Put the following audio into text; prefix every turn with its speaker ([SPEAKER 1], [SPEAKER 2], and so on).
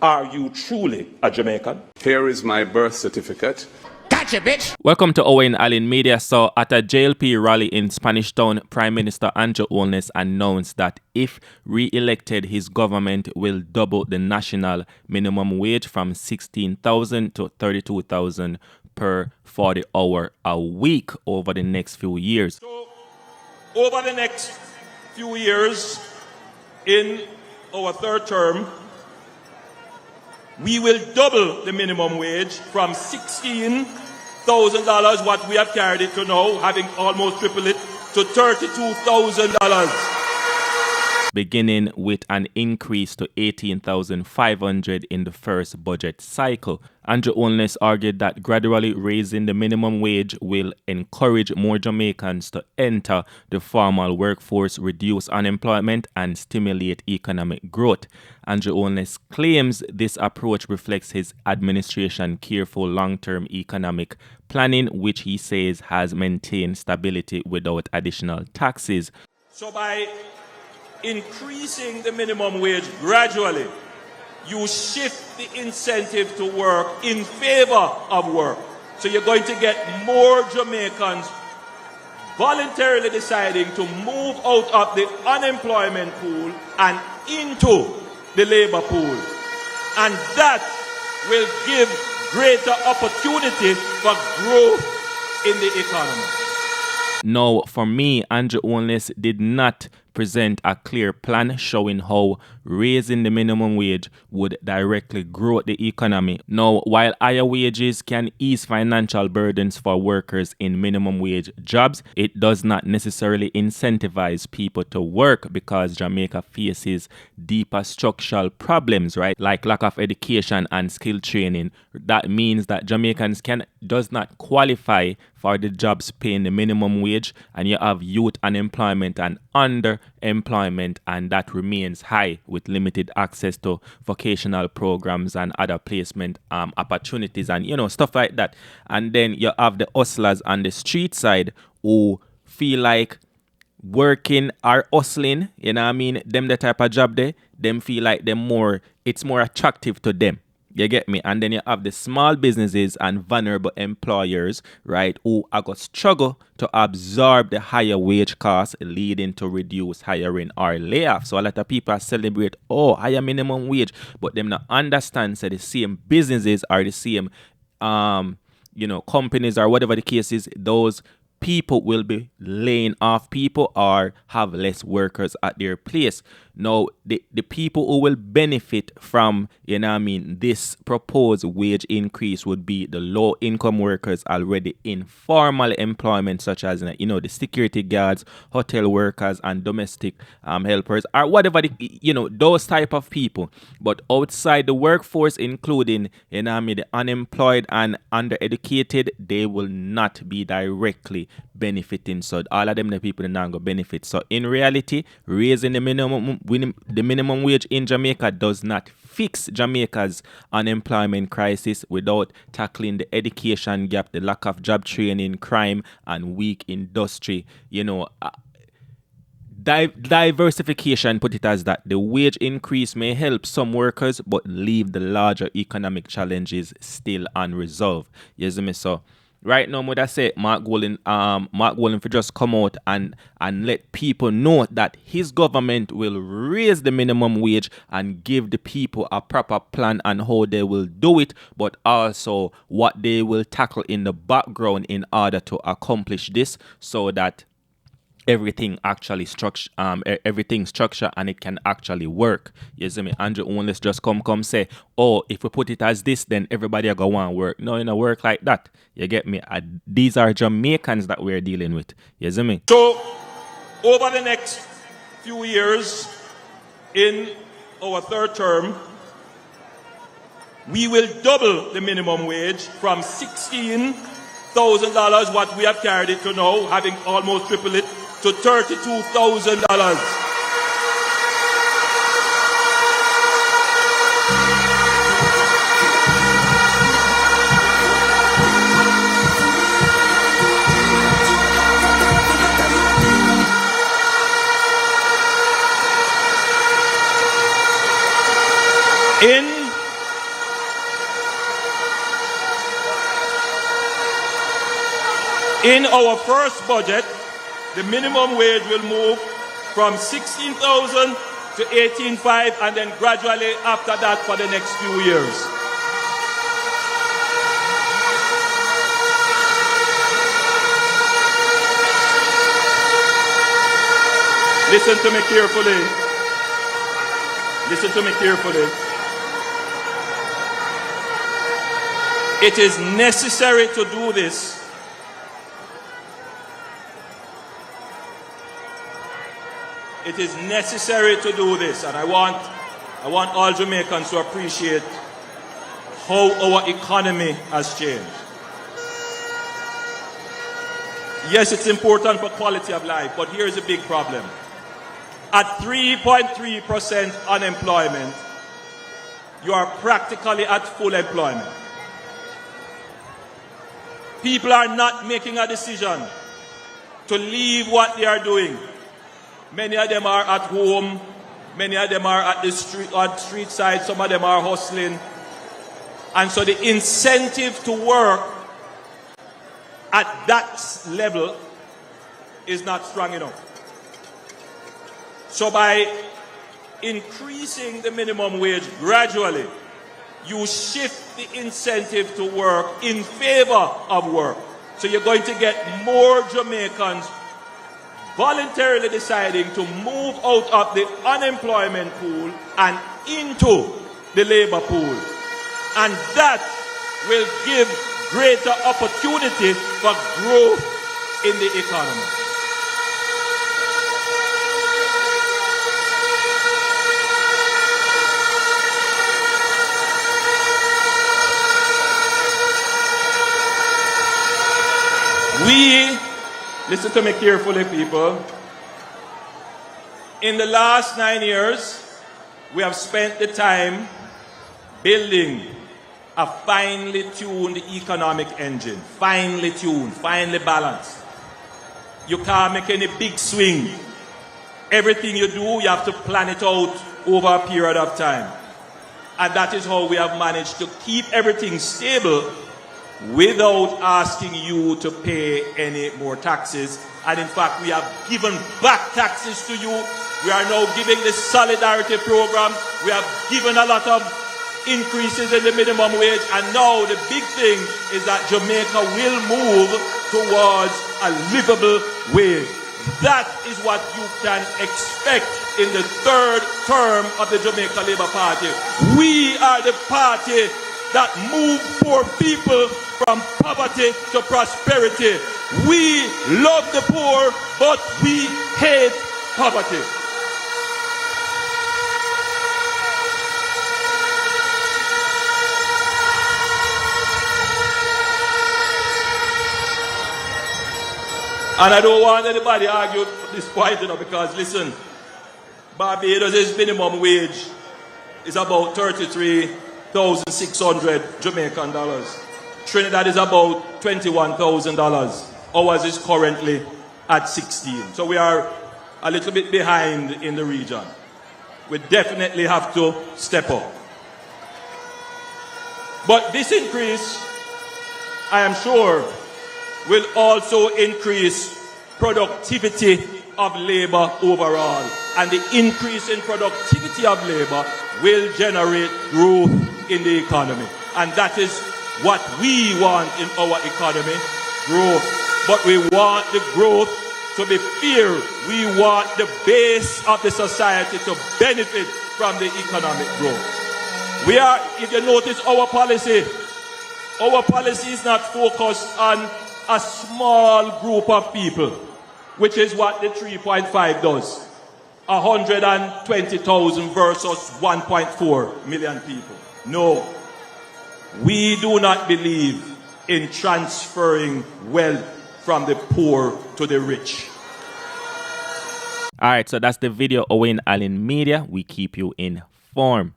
[SPEAKER 1] are you truly a Jamaican?
[SPEAKER 2] Here is my birth certificate.
[SPEAKER 3] Gotcha, bitch!
[SPEAKER 4] Welcome to Owen Allen Media. So, at a JLP rally in Spanish Town, Prime Minister Andrew Holness announced that if re-elected, his government will double the national minimum wage from 16,000 to 32,000 per 40 hour a week over the next few years.
[SPEAKER 1] So, over the next few years, in our third term, we will double the minimum wage from $16,000, what we have carried it to now, having almost tripled it, to $32,000.
[SPEAKER 4] Beginning with an increase to 18,500 in the first budget cycle. Andrew Holness argued that gradually raising the minimum wage will encourage more Jamaicans to enter the formal workforce, reduce unemployment, and stimulate economic growth. Andrew Holness claims this approach reflects his administration's careful long-term economic planning, which he says has maintained stability without additional taxes.
[SPEAKER 1] So by increasing the minimum wage gradually, you shift the incentive to work in favor of work. So you're going to get more Jamaicans voluntarily deciding to move out of the unemployment pool and into the labor pool. And that will give greater opportunity for growth in the economy.
[SPEAKER 4] Now, for me, Andrew Holness did not present a clear plan showing how raising the minimum wage would directly grow the economy. Now, while higher wages can ease financial burdens for workers in minimum wage jobs, it does not necessarily incentivize people to work because Jamaica faces deeper structural problems, right? Like lack of education and skill training. That means that Jamaicans does not qualify for the jobs paying the minimum wage, and you have youth unemployment and underemployment, and that remains high with limited access to vocational programs and other placement opportunities and stuff like that. And then you have the hustlers on the street side who feel like working or hustling, them the type of job them feel like it's more attractive to them. You get me? And then you have the small businesses and vulnerable employers, right, who are going to struggle to absorb the higher wage costs, leading to reduced hiring or layoffs. So a lot of people celebrate, higher minimum wage, but them not understand the same businesses are the same, companies or whatever the case is, those people will be laying off people or have less workers at their place. Now, the people who will benefit from, this proposed wage increase would be the low-income workers already in formal employment, such as, the security guards, hotel workers, and domestic helpers, or whatever, those type of people. But outside the workforce, including, the unemployed and undereducated, they will not be directly benefiting. So all of them, the people that not going to benefit. So in reality, raising the minimum wage in Jamaica does not fix Jamaica's unemployment crisis without tackling the education gap, the lack of job training, crime, and weak industry. Diversification, put it as that. The wage increase may help some workers, but leave the larger economic challenges still unresolved. Yes, me so. Right now, I say Mark Golden for just come out and let people know that his government will raise the minimum wage and give the people a proper plan on how they will do it, but also what they will tackle in the background in order to accomplish this, so that everything structure and it can actually work. You see me? Andrew Holness just come say, if we put it as this, then everybody are gonna want work. No, work like that. You get me? These are Jamaicans that we're dealing with. You see me?
[SPEAKER 1] So, over the next few years, in our third term, we will double the minimum wage from $16,000, what we have carried it to now, having almost tripled it, to $32,000. In In our first budget, the minimum wage will move from 16,000 to 18,500 and then gradually after that for the next few years. Listen to me carefully. Listen to me carefully. It is necessary to do this. It is necessary to do this, and I want all Jamaicans to appreciate how our economy has changed. Yes, it's important for quality of life, but here's a big problem. At 3.3% unemployment, you are practically at full employment. People are not making a decision to leave what they are doing. Many of them are at home. Many of them are at the street side. Some of them are hustling. And so the incentive to work at that level is not strong enough. So by increasing the minimum wage gradually, you shift the incentive to work in favor of work. So you're going to get more Jamaicans voluntarily deciding to move out of the unemployment pool and into the labor pool. And that will give greater opportunity for growth in the economy. Listen to me carefully, people. In the last 9 years, we have spent the time building a finely tuned economic engine. Finely tuned, finely balanced. You can't make any big swing. Everything you do, you have to plan it out over a period of time. And that is how we have managed to keep everything stable without asking you to pay any more taxes. And in fact, we have given back taxes to you. We are now giving the solidarity program. We have given a lot of increases in the minimum wage. And now the big thing is that Jamaica will move towards a livable wage. That is what you can expect in the third term of the Jamaica Labour Party. We are the party that move poor people from poverty to prosperity. We love the poor, but we hate poverty. And I don't want anybody to argue this point, because listen, Barbados' minimum wage is about 33,600 Jamaican dollars. Trinidad is about $21,000. Ours is currently at 16. So we are a little bit behind in the region. We definitely have to step up. But this increase, I am sure, will also increase productivity of labor overall. And the increase in productivity of labor will generate growth in the economy. And that is what we want in our economy, growth. But we want the growth to be fair. We want the base of the society to benefit from the economic growth. We are, if you notice our policy is not focused on a small group of people, which is what the 3.5 does. 120,000 versus 1.4 million people. No. We do not believe in transferring wealth from the poor to the rich.
[SPEAKER 4] All right, so that's the video. Owen Allen Media. We keep you informed.